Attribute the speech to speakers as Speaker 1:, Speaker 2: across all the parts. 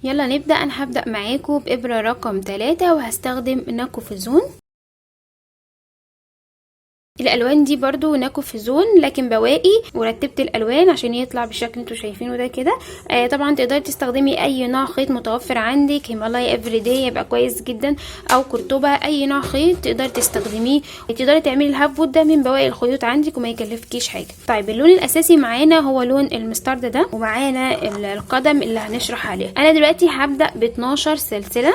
Speaker 1: يلا نبدأ. انا هبدأ معاكم بإبرة رقم 3 وهستخدم ناكوفيزون. الالوان دي برضو ناكوفيزون لكن بواقي، ورتبت الالوان عشان يطلع بالشكل اللي انتوا شايفينه ده كده. طبعا تقدري تستخدمي اي نوع خيط متوفر عندك، هيمالايا افريداي يبقى كويس جدا، او قرطبة، اي نوع خيط تقدري تستخدميه. تقدري تعملي الهاف وود ده من بواقي الخيوط عندك وما يكلفكيش حاجه. طيب اللون الاساسي معانا هو لون المسترد ده، ومعانا القدم اللي هنشرح عليها. انا دلوقتي هبدأ ب 12 سلسله.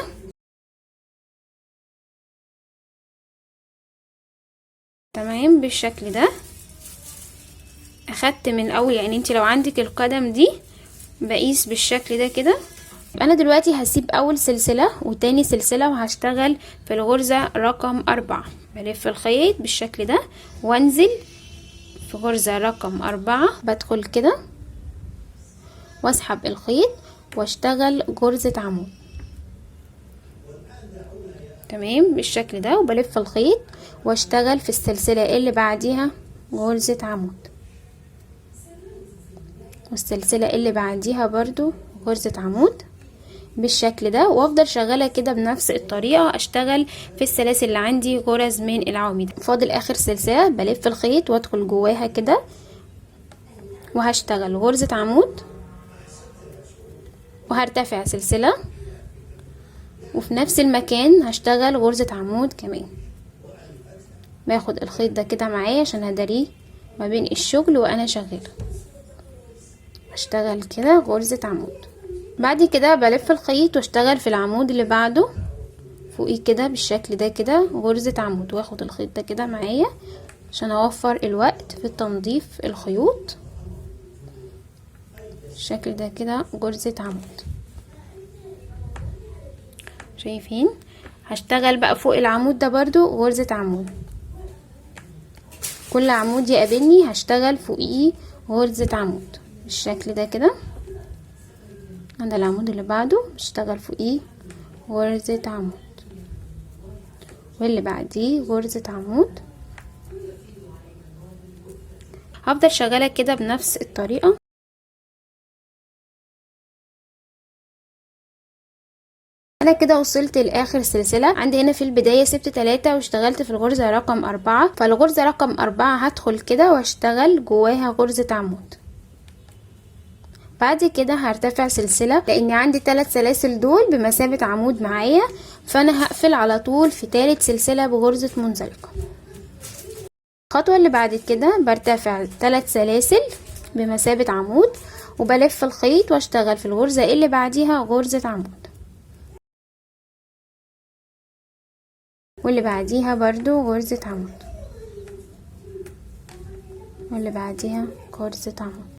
Speaker 1: تمام بالشكل ده. اخدت من اول، يعني انت لو عندك القدم دي بقيس بالشكل ده كده. انا دلوقتي هسيب اول سلسلة وتاني سلسلة وهشتغل في الغرزة رقم 4. بلف الخيط بالشكل ده وانزل في غرزة رقم 4، بدخل كده واسحب الخيط واشتغل غرزة عمود. تمام بالشكل ده، وبلف الخيط واشتغل في السلسلة اللي بعديها غرزة عمود، والسلسلة اللي بعديها برضو غرزة عمود بالشكل ده، وافضل شغالة كده بنفس الطريقة. اشتغل في السلاسل اللي عندي غرز من العواميد. فاضل اخر سلسلة، بلف الخيط وادخل جواها كده وهشتغل غرزة عمود، وهرتفع سلسلة، وفي نفس المكان هشتغل غرزة عمود كمان. باخد الخيط ده كده معايا عشان هداريه ما بين الشغل وانا شغالة. اشتغل كده غرزة عمود. بعد كده بلف الخيط واشتغل في العمود اللي بعده فوقيه كده بالشكل ده كده غرزة عمود، واخد الخيط ده كده معايا عشان اوفر الوقت في تنظيف الخيوط. بالشكل ده كده غرزة عمود. شايفين؟ هشتغل بقى فوق العمود ده برضو غرزة عمود. كل عمود يقابلني هشتغل فوقيه غرزة عمود بالشكل ده كده. عند العمود اللي بعده بشتغل فوقيه غرزة عمود، واللي بعديه غرزة عمود. هفضل شغالة كده بنفس الطريقة. انا كده وصلت لاخر سلسلة. عندي هنا في البداية سبت 3 واشتغلت في الغرزة رقم 4، فالغرزة رقم 4 هدخل كده واشتغل جواها غرزة عمود. بعد كده هرتفع سلسلة لان عندي 3 سلاسل دول بمثابة عمود معايا، فانا هقفل على طول في ثالث سلسلة بغرزة منزلقة. الخطوة اللي بعد كده برتفع 3 سلاسل بمثابة عمود، وبلف الخيط واشتغل في الغرزة اللي بعديها غرزة عمود، واللي بعديها برضو غرزة عمود، واللي بعديها غرزة عمود.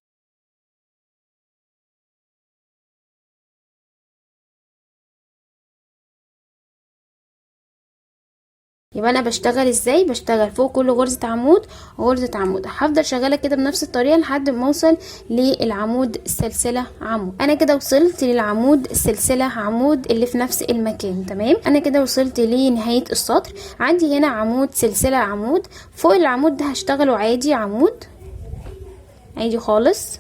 Speaker 1: يبقى انا بشتغل ازاي؟ بشتغل فوق كل غرزة عمود غرزة عمود. هفضل شغالة كده بنفس الطريقة لحد ما اوصل للعمود السلسلة عمود. انا كده وصلت للعمود السلسلة عمود اللي في نفس المكان. تمام، انا كده وصلت لنهاية السطر. عندي هنا عمود سلسلة عمود، فوق العمود ده هشتغله عادي عمود عادي خالص.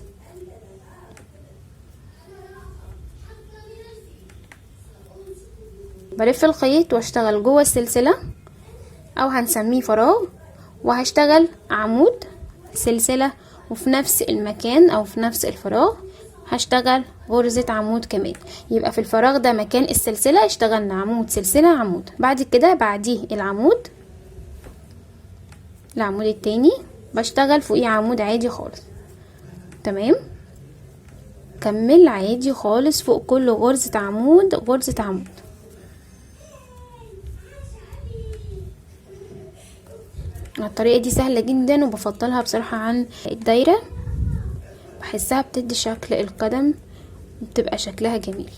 Speaker 1: بلف الخيط واشتغل جوه السلسلة او هنسميه فراغ، وهشتغل عمود سلسلة، وفي نفس المكان او في نفس الفراغ هشتغل غرزة عمود كمان. يبقى في الفراغ ده مكان السلسلة اشتغلنا عمود سلسلة عمود. بعد كده بعديه العمود، العمود التاني بشتغل فوقيه عمود عادي خالص. تمام، كمل عادي خالص فوق كل غرزة عمود غرزة عمود. الطريقة دي سهلة جدا وبفضلها بصراحة عن الدايرة، بحسها بتدي شكل القدم بتبقى شكلها جميل.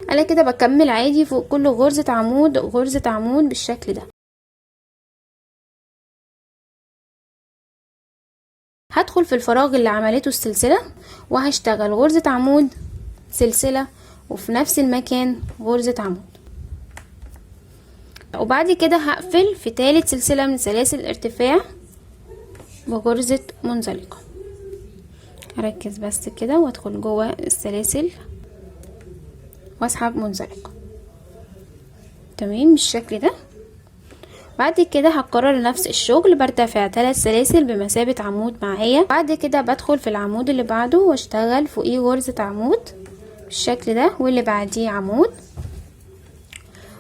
Speaker 1: انا كده بكمل عادي فوق كل غرزة عمود غرزة عمود بالشكل ده. هدخل في الفراغ اللي عملته السلسلة وهشتغل غرزة عمود سلسلة، وفي نفس المكان غرزة عمود. وبعد كده هقفل في تالت سلسلة من سلاسل الارتفاع بغرزة منزلقة. اركز بس كده وادخل جوه السلاسل واسحب منزلقة. تمام بالشكل ده. بعد كده هكرر نفس الشغل، برتفع 3 سلاسل بمثابة عمود معايا. بعد كده بدخل في العمود اللي بعده واشتغل فوقيه غرزة عمود بالشكل ده، واللي بعديه عمود،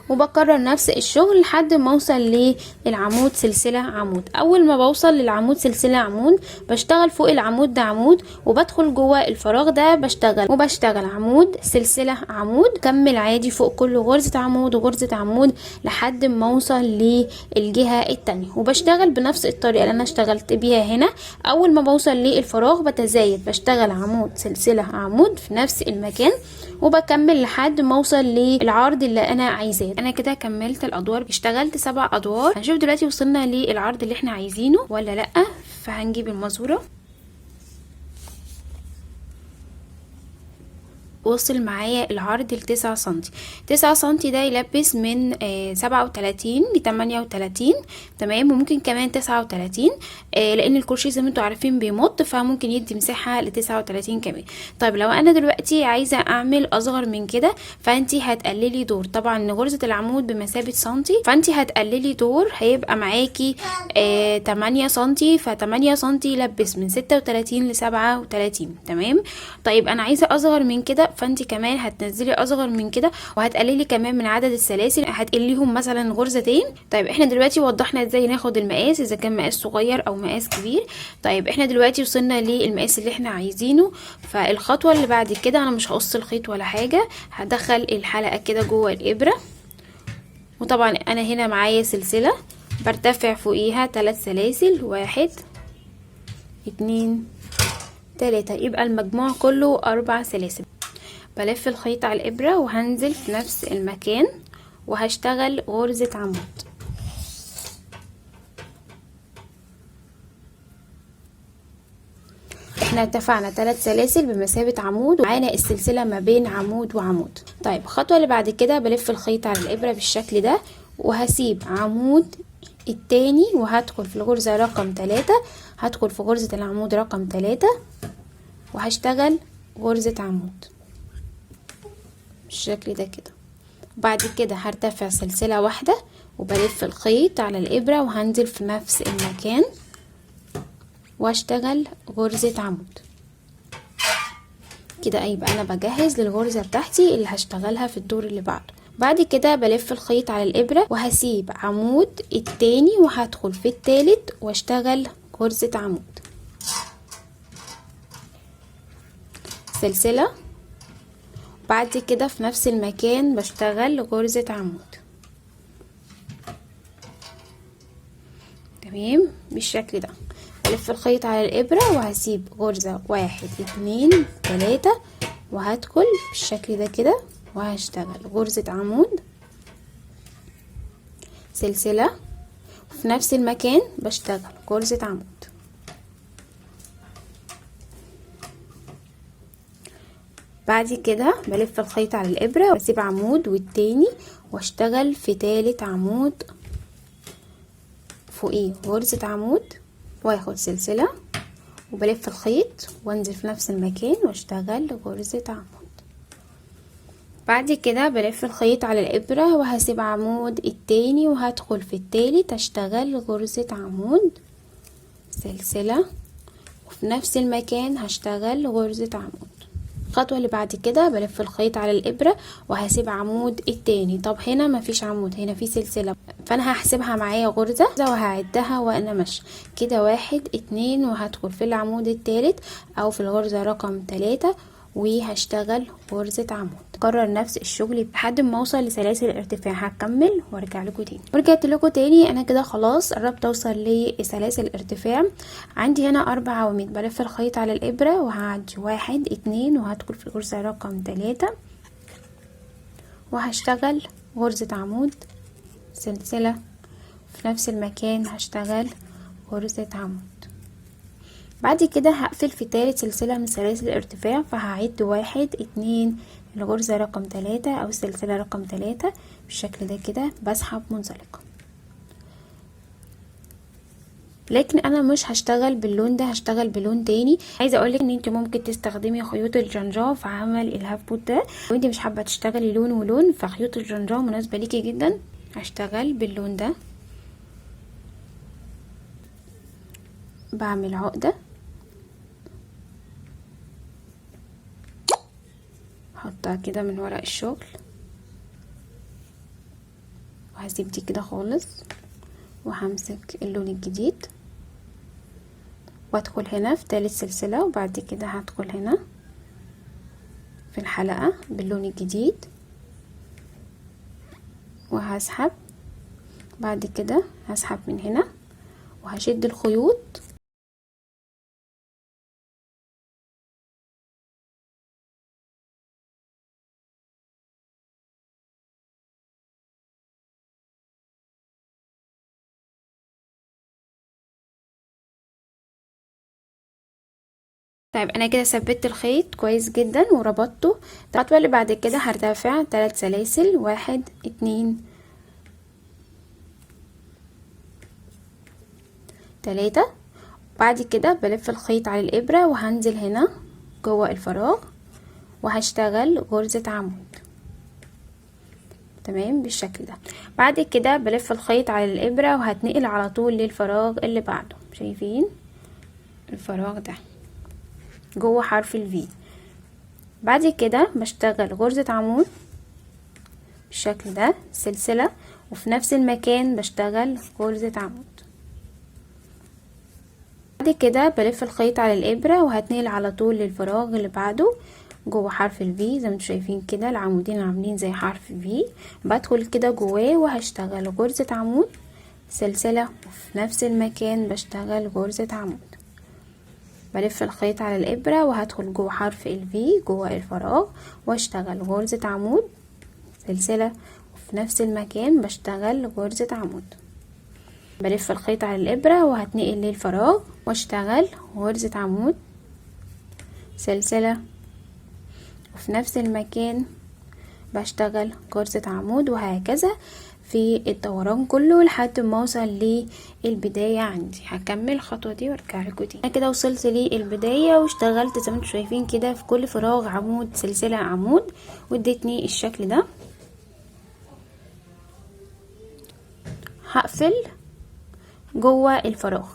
Speaker 1: وبكرر نفس الشغل لحد ما اوصل للعمود سلسلة عمود. اول ما بوصل للعمود سلسلة عمود بشتغل فوق العمود ده عمود، وبدخل جوه الفراغ ده بشتغل عمود سلسلة عمود، كمل عادي فوق كل غرزة عمود وغرزة عمود لحد ما اوصل للجهة التانية، وبشتغل بنفس الطريقة اللي انا اشتغلت بيها هنا. اول ما بوصل للفراغ بتزايد بشتغل عمود سلسلة عمود في نفس المكان، وبكمل لحد ما اوصل للعرض اللي انا عايزاه. انا كده كملت الادوار، اشتغلت 7 ادوار. هنشوف دلوقتي وصلنا للعرض اللي احنا عايزينه ولا لا. فهنجيب المزورة، وصل معايا العرض ل9 سنتي. 9 سنتي ده يلبس من 37 ل 38. تمام. وممكن كمان 39 لان الكروشيه زي ما انتوا عارفين بيمط، فممكن يدي مساحه ل 39 كمان. طيب لو انا دلوقتي عايزه اعمل اصغر من كده، فانتي هتقللي دور. طبعا غرزه العمود بمثابه سنتي، فانتي هتقللي دور، هيبقى معاكي 8 سنتي. ف 8 سنتي يلبس من 36 ل 37. تمام. طيب انا عايزه اصغر من كده، فانت كمان هتنزلي اصغر من كده، وهتقللي كمان من عدد السلاسل، هتقليهم مثلا غرزتين. طيب احنا دلوقتي وضحنا ازاي ناخد المقاس اذا كان مقاس صغير او مقاس كبير. طيب احنا دلوقتي وصلنا للمقاس اللي احنا عايزينه. فالخطوه اللي بعد كده انا مش هقص الخيط ولا حاجه، هدخل الحلقه كده جوه الابره. وطبعا انا هنا معايا سلسله برتفع فوقيها 3 سلاسل، 1 2 3، يبقى المجموع كله 4 سلاسل. بلف الخيط على الابرة وهنزل في نفس المكان وهشتغل غرزة عمود. احنا اتفقنا 3 سلاسل بمثابة عمود، ومعانا السلسلة ما بين عمود وعمود. طيب الخطوة اللي بعد كده بلف الخيط على الابرة بالشكل ده، وهسيب عمود التاني وهدخل في الغرزة رقم 3، هدخل في غرزة العمود رقم 3 وهشتغل غرزة عمود بالشكل ده كده. وبعد كده هرتفع سلسلة واحدة وبلف الخيط على الابرة وهنزل في نفس المكان واشتغل غرزة عمود كده. يبقى انا بجهز للغرزة بتاعتي اللي هشتغلها في الدور اللي بعده. بعد كده بلف الخيط على الابرة وهسيب عمود التاني وهدخل في التالت واشتغل غرزة عمود، سلسلة. بعد كده في نفس المكان بشتغل غرزة عمود. تمام بالشكل ده. بلف الخيط على الابرة وهسيب غرزة 1 2 3 وهدخل بالشكل ده كده وهشتغل غرزة عمود، سلسلة. وفي نفس المكان بشتغل غرزة عمود. بعد كده بلف الخيط على الابرة واسيب عمود والتاني واشتغل في تالت عمود فوقيه غرزة عمود واخد سلسلة وبلف الخيط وانزل في نفس المكان واشتغل غرزة عمود. بعد كده بلف الخيط على الابرة وهسيب عمود التاني وهدخل في التالت اشتغل غرزة عمود، سلسلة. وفي نفس المكان هشتغل غرزة عمود. الخطوة اللي بعد كده بلف الخيط على الابرة وهسيب عمود التاني. طب هنا مفيش عمود، هنا في سلسلة، فانا هحسبها معايا غرزة وهعدها وانا ماشيه كده 1 2 وهدخل في العمود التالت او في الغرزة رقم 3 وهشتغل غرزة عمود. كرر نفس الشغل لحد ما اوصل لسلاسل الارتفاع. هكمل وارجع لكم تاني. ورجعت لكم تاني. انا كده خلاص قربت اوصل لسلاسل الارتفاع. عندي هنا 4 عواميد. بلف الخيط على الابرة وهعدي 1 2 وهدخل في الغرزة رقم 3 وهشتغل غرزة عمود، سلسلة. في نفس المكان هشتغل غرزة عمود. بعد كده هقفل في تالت سلسلة من سلاسل الارتفاع، فهعد 1 2 الغرزة رقم 3 او السلسلة رقم 3 بالشكل ده كده، بسحب منزلقة. لكن انا مش هشتغل باللون ده، هشتغل بلون تاني. عايزه اقولك ان انت ممكن تستخدمي خيوط الجنجاه في عمل الهاف بوت ده، لو انت مش حابه تشتغلي لون ولون فخيوط الجنجاه مناسبه ليكي جدا. هشتغل باللون ده، بعمل عقده، احطها كده من ورق الشغل وهسيب دي كده خالص، وهمسك اللون الجديد وادخل هنا في تالت سلسلة، وبعد كده هدخل هنا في الحلقة باللون الجديد وهسحب. بعد كده هسحب من هنا وهشد الخيوط طيب انا كده ثبت الخيط كويس جدا وربطته. الخطوه اللي بعد كده هرتفع 3 سلاسل، 1 2 3. بعد كده بلف الخيط على الابره وهنزل هنا جوه الفراغ وهشتغل غرزه عمود. تمام بالشكل ده. بعد كده بلف الخيط على الابره وهتنقل على طول للفراغ اللي بعده. شايفين الفراغ ده جوه حرف الفي. بعد كده بشتغل غرزة عمود بالشكل ده سلسلة، وفي نفس المكان بشتغل غرزة عمود. بعد كده بلف الخيط على الابرة وهتنقل على طول للفراغ اللي بعده جوه حرف الفي. زي ما انتم شايفين كده العمودين عاملين زي حرف في، بدخل كده جواه وهشتغل غرزة عمود سلسلة، وفي نفس المكان بشتغل غرزة عمود. بلف الخيط على الابرة وهدخل جوه حرف الفي جوه الفراغ واشتغل غرزة عمود سلسلة، وفي نفس المكان بشتغل غرزة عمود. بلف الخيط على الابرة وهتنقل للفراغ واشتغل غرزة عمود سلسلة، وفي نفس المكان بشتغل غرزة عمود، وهكذا في الدوران كله لحد ما اوصل للبداية عندي. هكمل الخطوة دي وارجع لكم تاني. انا كده وصلت للبداية واشتغلت زي ما انتم شايفين كده في كل فراغ عمود سلسلة عمود، وادتني الشكل ده. هقفل جوه الفراغ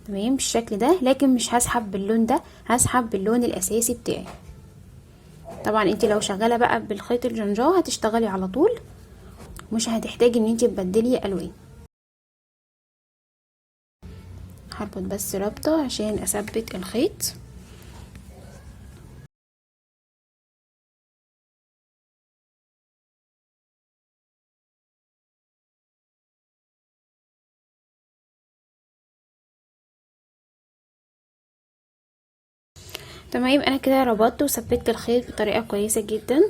Speaker 1: تمام بالشكل ده، لكن مش هسحب باللون ده، هسحب باللون الاساسي بتاعي. طبعا انت لو شغاله بقى بالخيط الجنجاه هتشتغلي على طول، مش هتحتاجي ان انت تبدلي الوان. هربط بس رابطه عشان اثبت الخيط. تمام انا كده ربطت وثبت الخيط بطريقه كويسه جدا.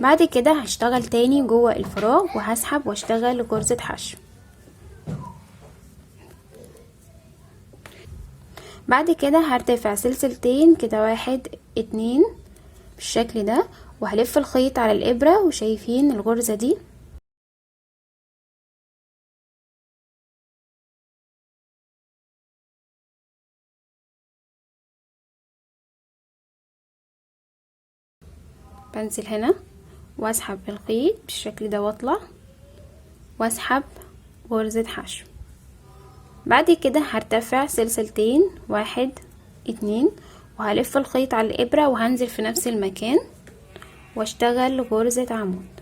Speaker 1: بعد كده هشتغل تاني جوه الفراغ وهسحب واشتغل غرزه حشو. بعد كده هرتفع سلسلتين كده 1 2 بالشكل ده، وهلف الخيط على الابره وشايفين الغرزه دي بنزل هنا واسحب الخيط بالشكل ده واطلع واسحب غرزة حشو. بعد كده هرتفع سلسلتين 1 2 وهلف الخيط على الابرة وهنزل في نفس المكان واشتغل غرزة عمود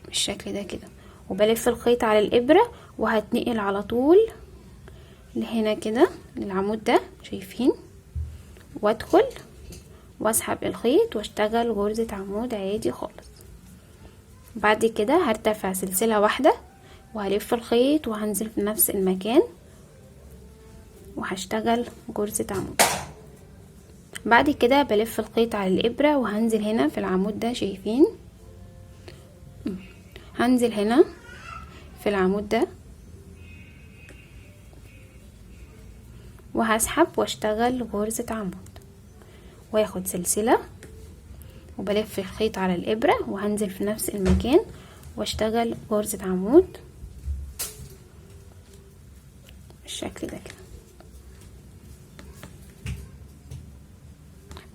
Speaker 1: بالشكل ده كده، وبلف الخيط على الابرة وهتنقل على طول لهنا كده للعمود ده شايفين، وادخل واسحب الخيط واشتغل غرزة عمود عادي خالص. بعد كده هرتفع سلسلة واحدة وهلف الخيط وهنزل في نفس المكان وهشتغل غرزة عمود. بعد كده بلف الخيط على الابرة وهنزل هنا في العمود ده شايفين، هنزل هنا في العمود ده وهسحب واشتغل غرزة عمود واخد سلسلة وبلف الخيط على الابرة وهنزل في نفس المكان واشتغل غرزة عمود بالشكل ده كده.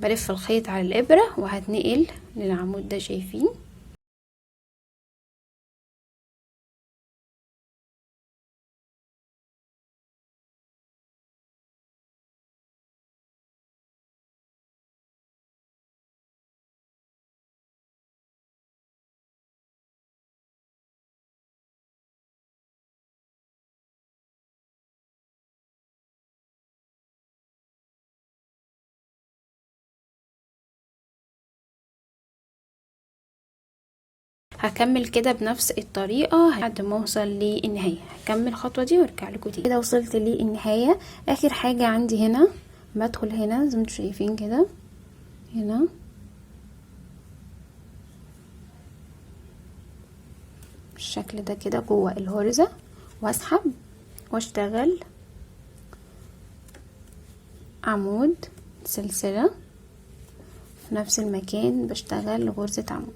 Speaker 1: بلف الخيط على الابرة وهتنقل للعمود ده، شايفين؟ هكمل كده بنفس الطريقة لحد ما اوصل للنهاية. هكمل الخطوة دي وارجع لكم تاني. كده وصلت للنهاية. اخر حاجة عندي هنا بدخل هنا زي ما انتم شايفين كده، هنا بالشكل ده كده جوه الغرزة، واسحب واشتغل عمود سلسلة في نفس المكان، بشتغل غرزة عمود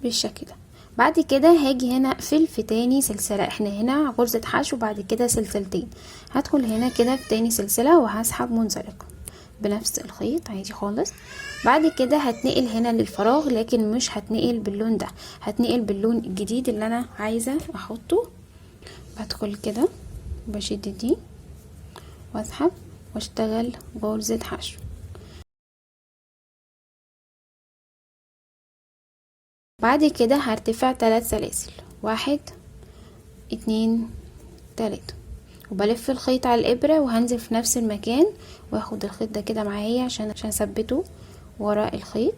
Speaker 1: بالشكل ده. بعد كده هاجي هنا اقفل في تاني سلسلة، احنا هنا غرزة حشو وبعد كده سلسلتين. هدخل هنا كده في تاني سلسلة وهسحب منزلقة بنفس الخيط عادي خالص. بعد كده هتنقل هنا للفراغ، لكن مش هتنقل باللون ده، هتنقل باللون الجديد اللي انا عايزة احطه. بدخل كده بشد دي واسحب واشتغل غرزة حشو. بعد كده هرتفع 3 سلاسل، 1 2 3، وبلف الخيط على الابرة وهنزل في نفس المكان واخد الخيط ده كده معايا عشان اثبته ورا الخيط.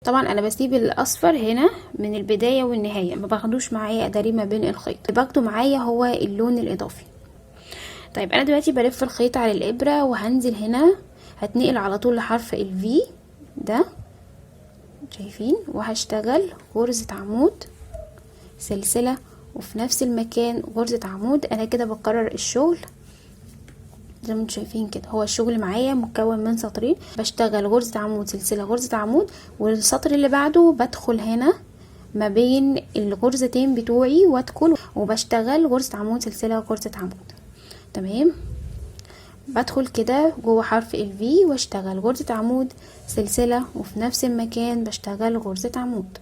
Speaker 1: طبعا انا بسيب الاصفر هنا من البداية والنهاية، ما باخدوش معايا اداري ما بين الخيط، اللي باخده معايا هو اللون الاضافي. طيب انا دلوقتي بلف الخيط على الابرة وهنزل هنا، هتنقل على طول لحرف الفي ده شايفين، وهشتغل غرزة عمود سلسلة وفي نفس المكان غرزة عمود. انا كده بكرر الشغل زي ما انتم شايفين كده، هو الشغل معايا مكون من سطرين، بشتغل غرزة عمود سلسلة غرزة عمود، والسطر اللي بعده بدخل هنا ما بين الغرزتين بتوعي وادخل وبشتغل غرزة عمود سلسلة غرزة عمود. تمام، بدخل كده جوه حرف الفي واشتغل غرزة عمود سلسلة وفي نفس المكان بشتغل غرزة عمود.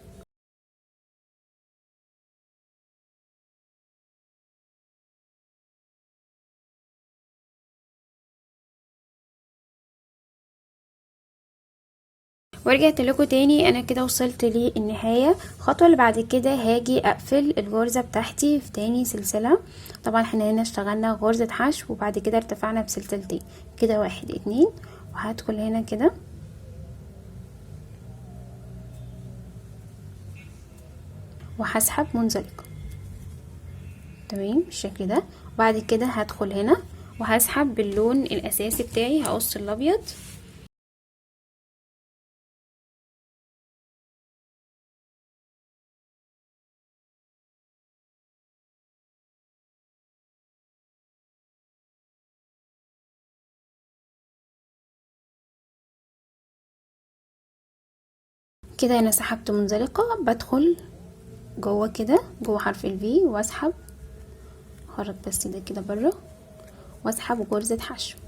Speaker 1: ورجعت لكم تاني. انا كده وصلت للنهايه. الخطوه اللي بعد كده هاجي اقفل الغرزه بتاعتي في تاني سلسله. طبعا احنا هنا اشتغلنا غرزه حشو وبعد كده ارتفعنا بسلسلتين كده، 1 2، وهدخل هنا كده وهسحب منزلقه تمام بالشكل ده. وبعد كده هدخل هنا وهسحب باللون الاساسي بتاعي، هقص الابيض كده. انا سحبت منزلقه، بدخل جوه كده جوه حرف الفي واسحب، خرج بس ده كده بره، واسحب غرزة حشو.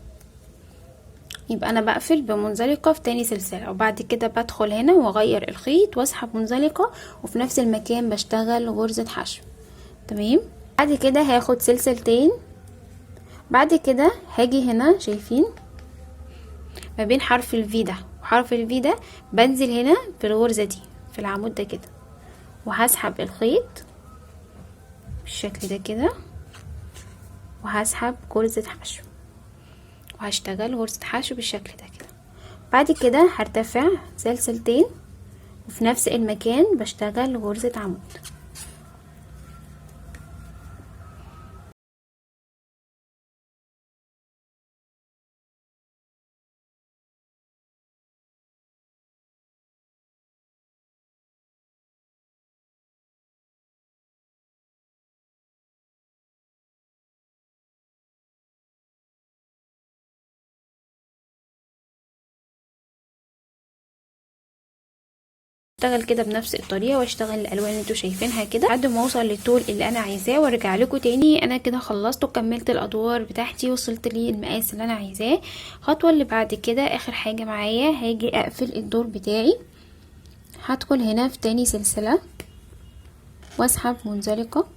Speaker 1: يبقى انا بقفل بمنزلقة في تاني سلسلة، وبعد كده بدخل هنا واغير الخيط واسحب منزلقة وفي نفس المكان بشتغل غرزة حشو. تمام، بعد كده هاخد سلسلتين. بعد كده هاجي هنا شايفين ما بين حرف الفي ده وحرف الفي ده، بنزل هنا في الغرزة دي في العمود ده كده، وهسحب الخيط بالشكل ده كده وهسحب غرزة حشو وهشتغل غرزة حشو بالشكل ده كده. بعد كده هرتفع سلسلتين وفي نفس المكان بشتغل غرزة عمود. اشتغل كده بنفس الطريقه واشتغل الالوان اللي انتوا شايفينها كده لحد ما اوصل للطول اللي انا عايزاه وارجع لكم تاني. انا كده خلصت وكملت الادوار بتاعتي، وصلت للمقاس اللي انا عايزاه. الخطوه اللي بعد كده اخر حاجه معايا، هاجي اقفل الدور بتاعي. هدخل هنا في تاني سلسله واسحب منزلقه.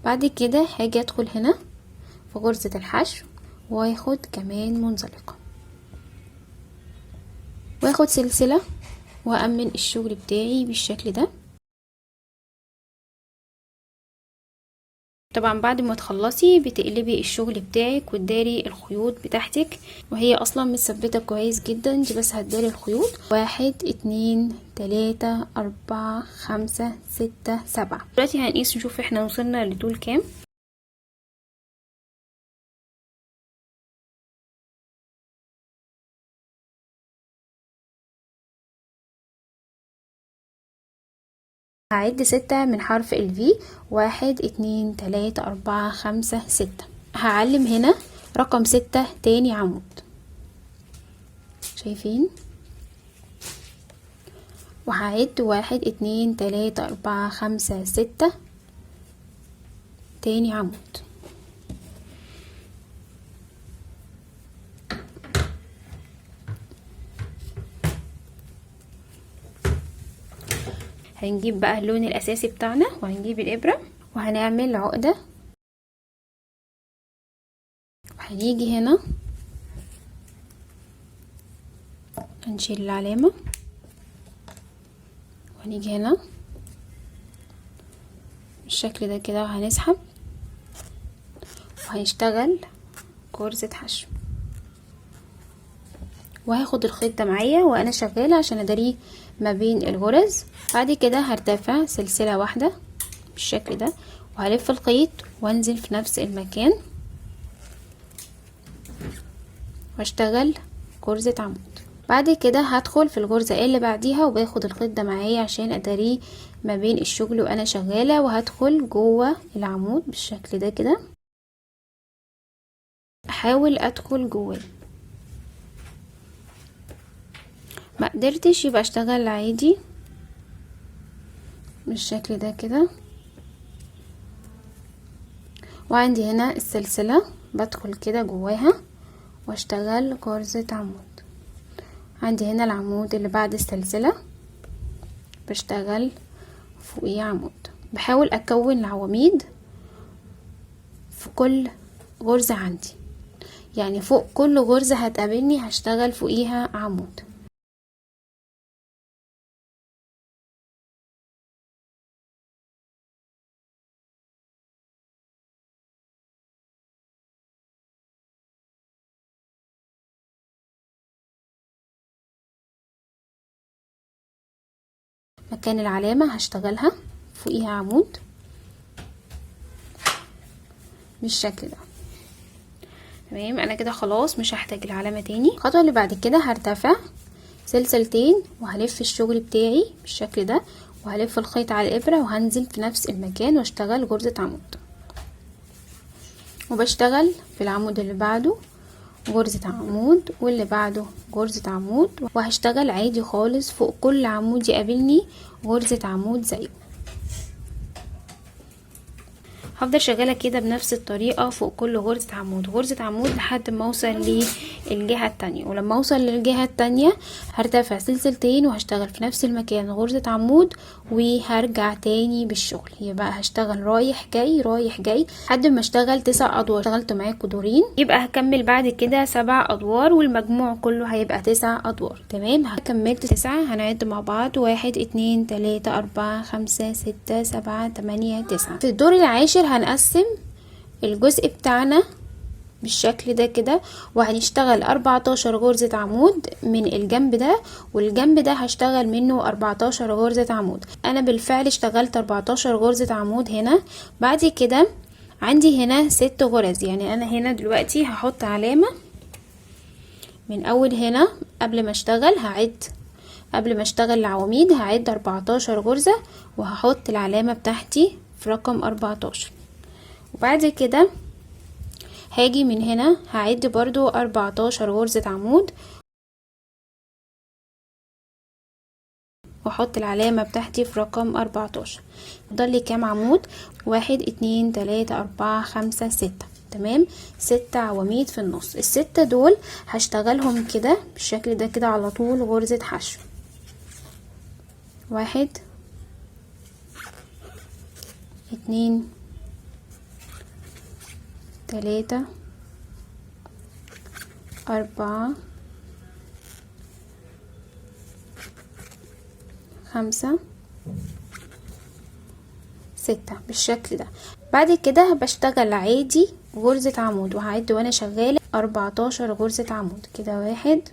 Speaker 1: بعد كده هاجي ادخل هنا في غرزه الحشو واخد كمان منزلقه واخد سلسله وأمن الشغل بتاعي بالشكل ده. طبعا بعد ما تخلصي بتقلبي الشغل بتاعك وتداري الخيوط بتاعتك، وهي اصلا متثبته كويس جدا. دي بس هتداري الخيوط. 1 2 3 4 5 6 7. دلوقتي هنقيس نشوف احنا وصلنا لطول كام. هعد 6 من حرف ال V. 1 2 3 4 5 6. هعلم هنا رقم 6 تاني عمود، شايفين؟ وهعد 1 2 3 4 5 6 تاني عمود. هنجيب بقى اللون الاساسي بتاعنا وهنجيب الابرة وهنعمل عقدة، وهنيجي هنا هنشيل العلامة وهنيجي هنا بالشكل ده كده وهنسحب وهنشتغل غرزة حشو، وهاخد الخيط ده معايا وانا شغالة عشان اداريه ما بين الغرز. بعد كده هرتفع سلسلة واحدة بالشكل ده وهلف الخيط وانزل في نفس المكان واشتغل غرزة عمود. بعد كده هدخل في الغرزة اللي بعديها وباخد الخيط ده معايا عشان اداريه ما بين الشغل وانا شغالة، وهدخل جوه العمود بالشكل ده كده. احاول ادخل جوه، ما قدرتش يبقى اشتغل عادي بالشكل ده كده. وعندي هنا السلسلة بدخل كده جواها واشتغل غرزة عمود. عندي هنا العمود اللي بعد السلسلة بشتغل فوقيه عمود. بحاول اكون العواميد في كل غرزة عندي، يعني فوق كل غرزة هتقابلني هشتغل فوقيها عمود. مكان العلامة هشتغلها فوقيها عمود بالشكل ده. تمام، انا كده خلاص مش هحتاج العلامة تاني. الخطوة اللي بعد كده هرتفع سلسلتين وهلف الشغل بتاعي بالشكل ده وهلف الخيط على الابرة وهنزل في نفس المكان واشتغل غرزة عمود، وبشتغل في العمود اللي بعده غرزة عمود واللي بعده غرزة عمود، وهشتغل عادي خالص فوق كل عمود يقابلني غرزة عمود زيه. هفضل شغالة كده بنفس الطريقة فوق كل غرزة عمود غرزة عمود لحد ما اوصل للجهة التانية. ولما اوصل للجهة التانية هرتفع سلسلتين وهشتغل في نفس المكان غرزة عمود وهرجع تاني بالشغل. يبقى هشتغل رايح جاي رايح جاي لحد ما اشتغل 9 ادوار. اشتغلت معاكم دورين، يبقى هكمل بعد كده 7 ادوار والمجموع كله هيبقى 9 ادوار. تمام، كملت 9. هنعد مع بعض 1 2 3 4 5 6 7 8 9. في الدور العاشر هنقسم الجزء بتاعنا بالشكل ده كده وهنشتغل 14 غرزة عمود من الجنب ده، والجنب ده هشتغل منه 14 غرزة عمود. انا بالفعل اشتغلت 14 غرزة عمود هنا. بعد كده عندي هنا 6 غرز، يعني انا هنا دلوقتي هحط علامة من اول هنا قبل ما اشتغل. قبل ما اشتغل العواميد هعد 14 غرزة وهحط العلامة بتاعتي في رقم 14. وبعد كده هاجي من هنا هعد برضو 14 غرزة عمود واحط العلامة بتاعتي في رقم 14. فضل لي كام عمود؟ 1 2 3 4 5 6. تمام، 6 عواميد في النص. الستة دول هشتغلهم كده بالشكل ده كده على طول غرزة حشو. 1 2 3 4 5 6 بالشكل ده. بعد كده بشتغل عادي غرزة عمود، وهعد وانا شغالة 14 غرزة عمود كده. 1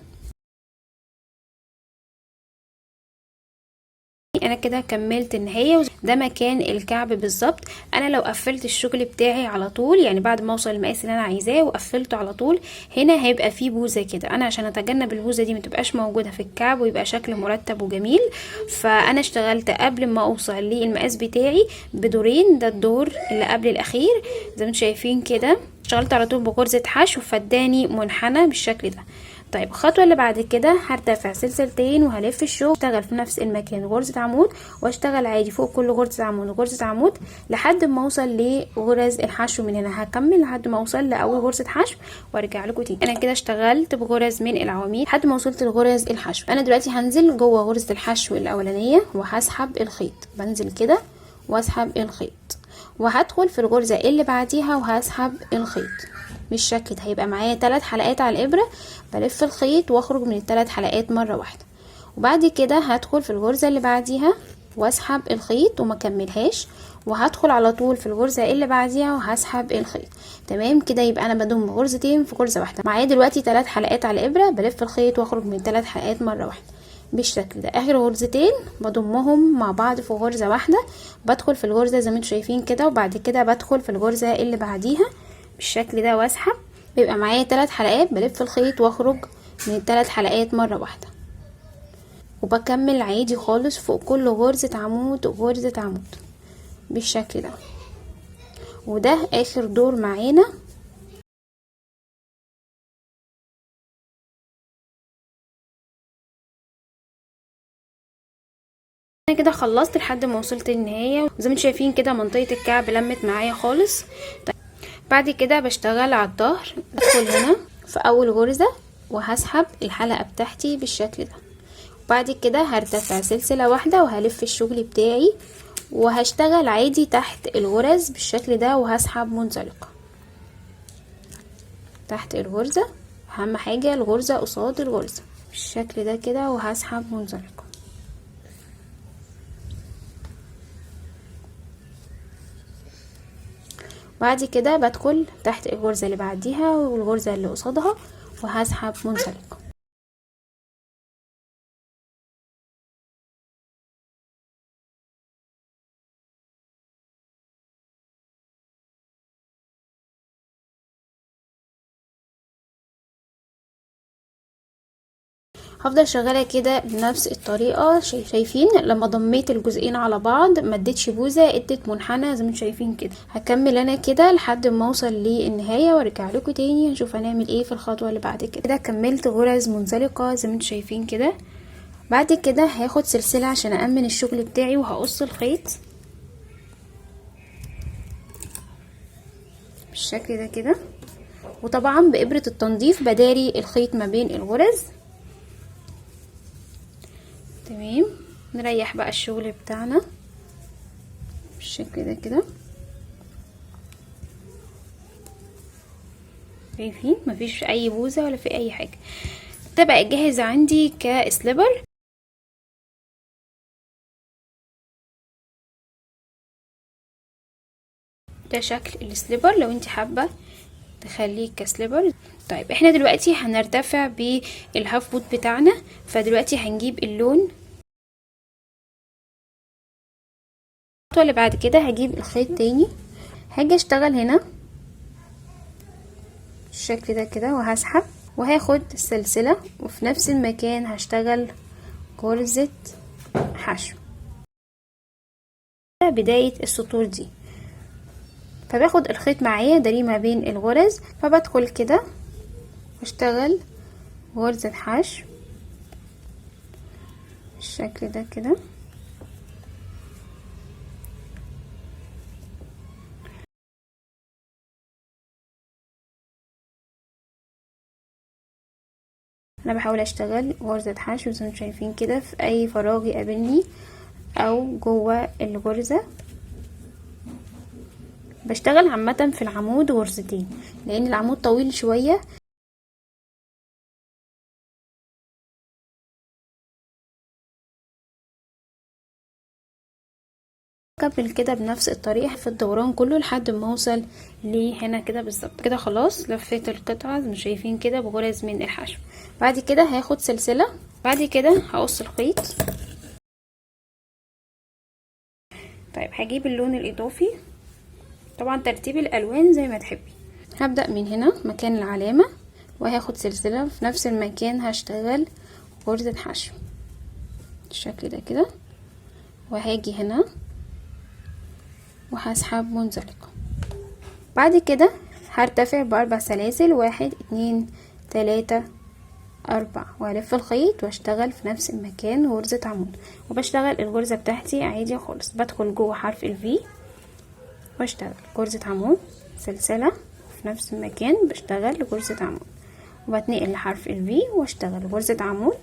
Speaker 1: انا كده كملت النهايه. ده مكان الكعب بالظبط. انا لو قفلت الشغل بتاعي على طول، يعني بعد ما اوصل المقاس اللي انا عايزاه وقفلته على طول، هنا هيبقى فيه بوزه كده. انا عشان اتجنب البوزه دي متبقاش موجوده في الكعب ويبقى شكل مرتب وجميل، فانا اشتغلت قبل ما اوصل للمقاس بتاعي بدورين. ده الدور اللي قبل الاخير زي ما انتم شايفين كده. اشتغلت على طول بغرزه حشو فاداني منحنى بالشكل ده. طيب الخطوه اللي بعد كده هرتفع سلسلتين وهلف الشغل، اشتغل في نفس المكان غرزه عمود، واشتغل عادي فوق كل غرزه عمود غرزه عمود لحد ما اوصل لغرز الحشو. من هنا هكمل لحد ما اوصل لاول غرزه حشو وارجع لكم تاني. انا كده اشتغلت بغرز من العواميد لحد ما وصلت لغرز الحشو. انا دلوقتي هنزل جوه غرزه الحشو الاولانيه وهسحب الخيط. بنزل كده واسحب الخيط، وهدخل في الغرزه اللي بعديها وهسحب الخيط بالشكل ده. هيبقى معايا 3 حلقات على الابره. بلف الخيط واخرج من ال3 حلقات مره واحده، وبعد كده هدخل في الغرزه اللي بعديها واسحب الخيط وما كملهاش، وهدخل على طول في الغرزه اللي بعديها وهسحب الخيط. تمام كده، يبقى انا بضم غرزتين في غرزه واحده. معايا دلوقتي 3 حلقات على الابره. بلف الخيط واخرج من ال3 حلقات مره واحده بالشكل ده. اخر غرزتين بضمهم مع بعض في غرزه واحده. بدخل في الغرزه زي ما انتم شايفين كده، وبعد كده بدخل في الغرزه اللي بعديها بالشكل ده واسحب. بيبقى معايا 3 حلقات. بلف الخيط واخرج من ال3 حلقات مره واحده، وبكمل عادي خالص فوق كل غرزه عمود غرزه عمود بالشكل ده. وده اخر دور معانا. انا كده خلصت لحد ما وصلت للنهايه، وزي ما انتم شايفين كده منطقه الكعب لمت معايا خالص. طيب بعد كده بشتغل على الظهر. ادخل هنا في اول غرزه وهسحب الحلقه بتاعتي بالشكل ده. وبعد كده هرتفع سلسله واحده وهلف الشغل بتاعي وهشتغل عادي تحت الغرز بالشكل ده، وهسحب منزلقه تحت الغرزه. اهم حاجه الغرزه قصاد الغرزه بالشكل ده كده، وهسحب منزلقه. بعد كده بدخل تحت الغرزة اللي بعديها والغرزة اللي قصادها وهسحب منزلقة. هفضل شغاله كده بنفس الطريقه. شايفين لما ضميت الجزئين على بعض ما اديتش بوزه، ادت منحنى زي ما انتم شايفين كده. هكمل انا كده لحد ما اوصل للنهايه وارجع لكم تاني نشوف هنعمل ايه في الخطوه اللي بعد كده. كملت غرز منزلقه زي ما انتم شايفين كده. بعد كده هاخد سلسله عشان امن الشغل بتاعي وهقص الخيط بالشكل ده كده. وطبعا بابره التنظيف بداري الخيط ما بين الغرز. تمام، نريح بقى الشغل بتاعنا بالشكل ده كده. شايفين مفيش اي بوزه ولا في اي حاجه. ده بقى جاهز عندي كسليبر. ده شكل السليبر لو انت حابه تخليه كسليبر. طيب احنا دلوقتي هنرتفع بالهاف بوت بتاعنا. فدلوقتي هنجيب اللون. الخطوه اللي بعد كده هجيب الخيط تاني، هاجي اشتغل هنا بالشكل ده كده وهسحب، وهاخد السلسله وفي نفس المكان هشتغل غرزه حشو بدايه السطور دي. فباخد الخيط معايا داري ما بين الغرز، فبدخل كده واشتغل غرزة حشو بالشكل ده كده. انا بحاول اشتغل غرزة حشو زي ما شايفين كده في اي فراغ يقابلني او جوه الغرزة. بشتغل عامة في العمود غرزتين لان العمود طويل شوية. اكمل كده بنفس الطريقة في الدوران كله لحد ما اوصل لهنا كده بالظبط. كده خلاص لفيت القطعة زي ما شايفين كده بغرز من الحشو. بعد كده هاخد سلسلة، بعد كده هقص الخيط. طيب هجيب اللون الاضافي، طبعا ترتيب الالوان زي ما تحبي. هبدأ من هنا مكان العلامة وهاخد سلسلة في نفس المكان هشتغل غرزة حشو بالشكل ده كده، وهاجي هنا وهسحب منزلقة. بعد كده هرتفع باربع سلاسل، 1 2 3 4، والف الخيط واشتغل في نفس المكان غرزة عمود. وبشتغل الغرزة بتاعتي عادي خالص، بدخل جوه حرف الفي واشتغل غرزة عمود، سلسلة في نفس المكان بشتغل غرزة عمود، وبتنقل لحرف الفي واشتغل غرزة عمود،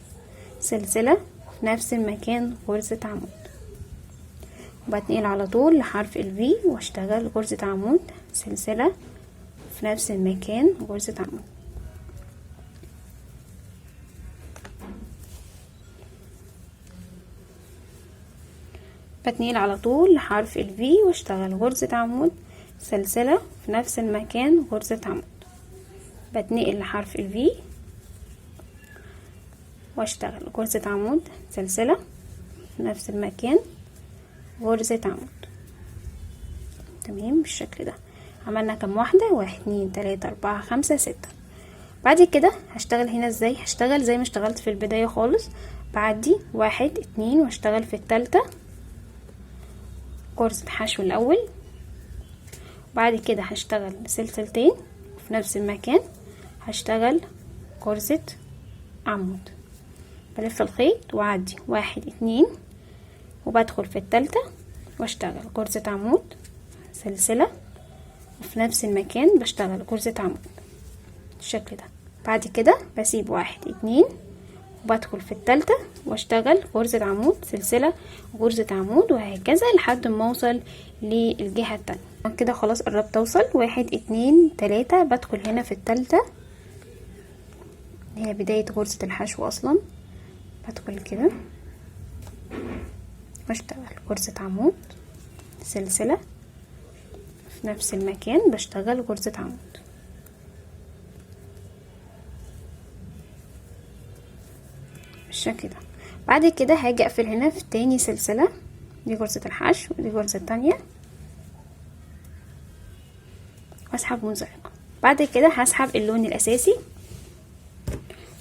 Speaker 1: سلسلة في نفس المكان غرزة عمود، وبتنقل على طول لحرف الفي واشتغل غرزة عمود، سلسلة في نفس المكان غرزة عمود. بتنقل على طول لحرف الفي واشتغل غرزة عمود، سلسلة في نفس المكان غرزة عمود، بتنقل لحرف الفي واشتغل غرزة عمود، سلسلة في نفس المكان غرزة عمود. تمام بالشكل ده. عملنا كم واحدة؟ 1 2 3 4 5 6. بعد كده هشتغل هنا ازاي؟ هشتغل زي ما اشتغلت في البداية خالص، بعدي 1 2 واشتغل في التالتة غرزة حشو الاول، بعد كده هشتغل سلسلتين في نفس المكان هشتغل غرزة عمود، بلف الخيط واعدي 1 2 وبدخل في التالتة واشتغل غرزة عمود، سلسلة وفي نفس المكان بشتغل غرزة عمود بالشكل ده. بعد كده بسيب 1 2 وبدخل في التالتة واشتغل غرزة عمود، سلسلة غرزة عمود، وهكذا لحد ما اوصل للجهة التانية. كده خلاص قربت اوصل. 1 2 3 بدخل هنا في التالتة، هي بداية غرزة الحشو اصلا. بدخل كده واشتغل غرزة عمود، سلسلة في نفس المكان بشتغل غرزة عمود بالشكل ده. بعد كده هاجي اقفل هنا في تاني سلسلة، دي غرزة الحشو ودي غرزة تانية، واسحب منزلقة. بعد كده هسحب اللون الاساسي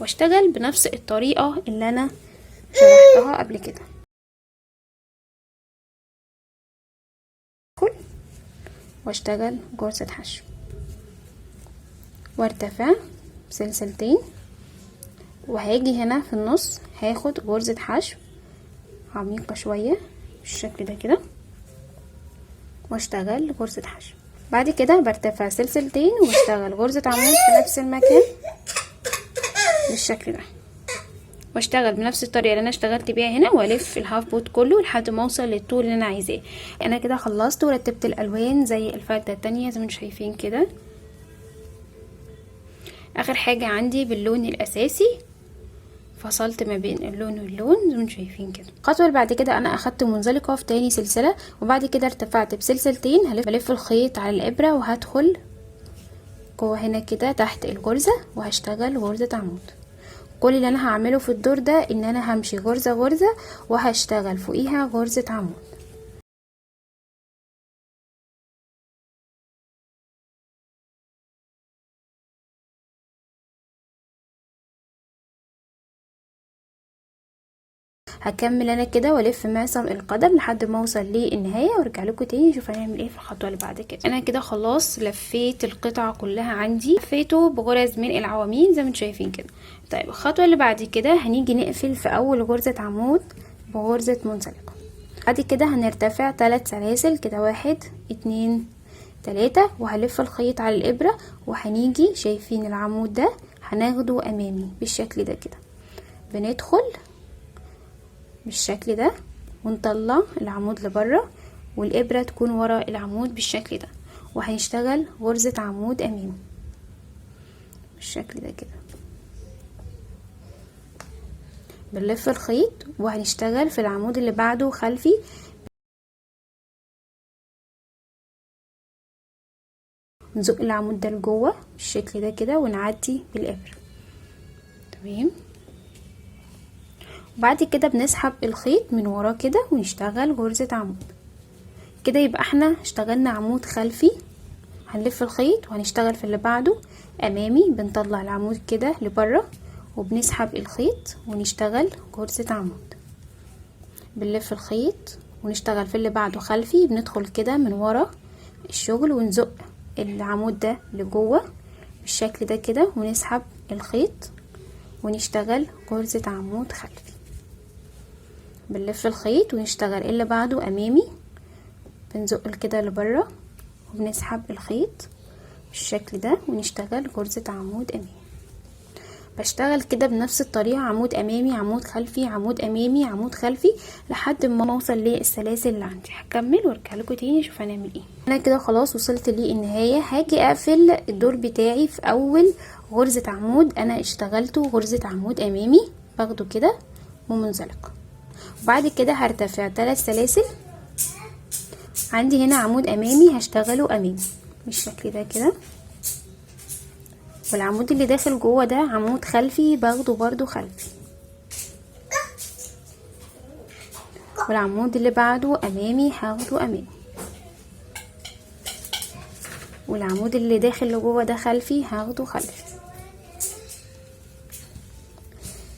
Speaker 1: واشتغل بنفس الطريقة اللي انا شرحتها قبل كده. ادخل واشتغل غرزة حشو وارتفع بسلسلتين، وهاجي هنا في النص هاخد غرزة حشو عميقة شوية بالشكل ده كده واشتغل غرزة حشو. بعد كده برتفع سلسلتين واشتغل غرزة عمود في نفس المكان بالشكل ده، واشتغل بنفس الطريقه اللي انا اشتغلت بيها هنا، والف الهاف بوت كله لحد ما اوصل للطول اللي انا عايزاه. انا كده خلصت ورتبت الالوان زي الفردة التانية زي ما انتم شايفين كده. اخر حاجه عندي باللون الاساسي فصلت ما بين اللون واللون زي ما انتم شايفين كده. الخطوه اللي بعد كده انا اخدت منزلقه في تاني سلسله، وبعد كده ارتفعت بسلسلتين، هلف الخيط على الابره وهدخل جوه هنا كده تحت الغرزه وهشتغل غرزه عمود. كل اللي انا هعمله في الدور ده ان انا همشي غرزه غرزه وهشتغل فوقيها غرزه عمود. هكمل انا كده والف معصم القدم لحد ما اوصل للنهايه وارجع لكم تاني نشوف هنعمل ايه في الخطوه اللي بعد كده. انا كده خلاص لفيت القطعه كلها عندي، لفيته بغرز من العواميد زي ما انتم شايفين كده. طيب الخطوه اللي بعد كده هنيجي نقفل في اول غرزه عمود بغرزة منزلقة. بعد كده هنرتفع 3 سلاسل كده، 1 2 3، وهلف الخيط على الابرة وهنيجي شايفين العمود ده هناخده امامي بالشكل ده كده، بندخل بالشكل ده ونطلع العمود لبره والابرة تكون ورا العمود بالشكل ده، وهنشتغل غرزة عمود امامي بالشكل ده كده. بنلف الخيط وهنشتغل في العمود اللي بعده خلفي، نزق العمود ده لجوه بالشكل ده كده ونعدي بالابره. تمام. وبعد كده بنسحب الخيط من وراه كده ونشتغل غرزة عمود كده. يبقى احنا اشتغلنا عمود خلفي، هنلف الخيط وهنشتغل في اللي بعده امامي، بنطلع العمود كده لبره وبنسحب الخيط ونشتغل غرزة عمود، بنلف الخيط ونشتغل في اللي بعده خلفي، بندخل كده من ورا الشغل ونزق العمود ده لجوه بالشكل ده كده ونسحب الخيط ونشتغل غرزة عمود خلفي، بنلف الخيط ونشتغل اللي بعده امامي، بنزق كده لبره وبنسحب الخيط بالشكل ده ونشتغل غرزة عمود امامي. بشتغل كده بنفس الطريقة، عمود امامي عمود خلفي عمود امامي عمود خلفي لحد ما اوصل للسلاسل اللي عندي. هكمل وارجع لكم تاني اشوف هنعمل ايه. انا كده خلاص وصلت للنهاية. هاجي اقفل الدور بتاعي في اول غرزة عمود انا اشتغلته غرزة عمود امامي، باخده كده ومنزلق، وبعد كده هرتفع 3 سلاسل. عندي هنا عمود امامي هشتغله امامي بالشكل ده كده، والعمود اللي داخل جوه ده عمود خلفي باخده برضو خلفي، والعمود اللي بعده امامي هاخده امامي، والعمود اللي داخل لجوه ده خلفي هاخده خلفي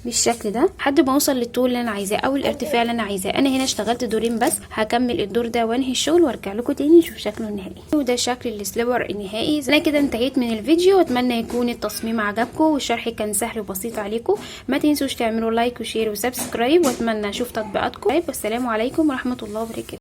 Speaker 1: بالشكل ده لحد ما اوصل للطول اللي انا عايزاه او الارتفاع اللي انا عايزاه. انا هنا اشتغلت دورين بس، هكمل الدور ده وانهي الشغل وارجع لكم تاني نشوف شكله النهائي. وده شكل السليبر النهائي. انا كده انتهيت من الفيديو، واتمنى يكون التصميم عجبكم والشرح كان سهل وبسيط عليكم. ما تنسوش تعملوا لايك وشير وسبسكرايب، واتمنى اشوف تطبيقاتكم. والسلام عليكم ورحمه الله وبركاته.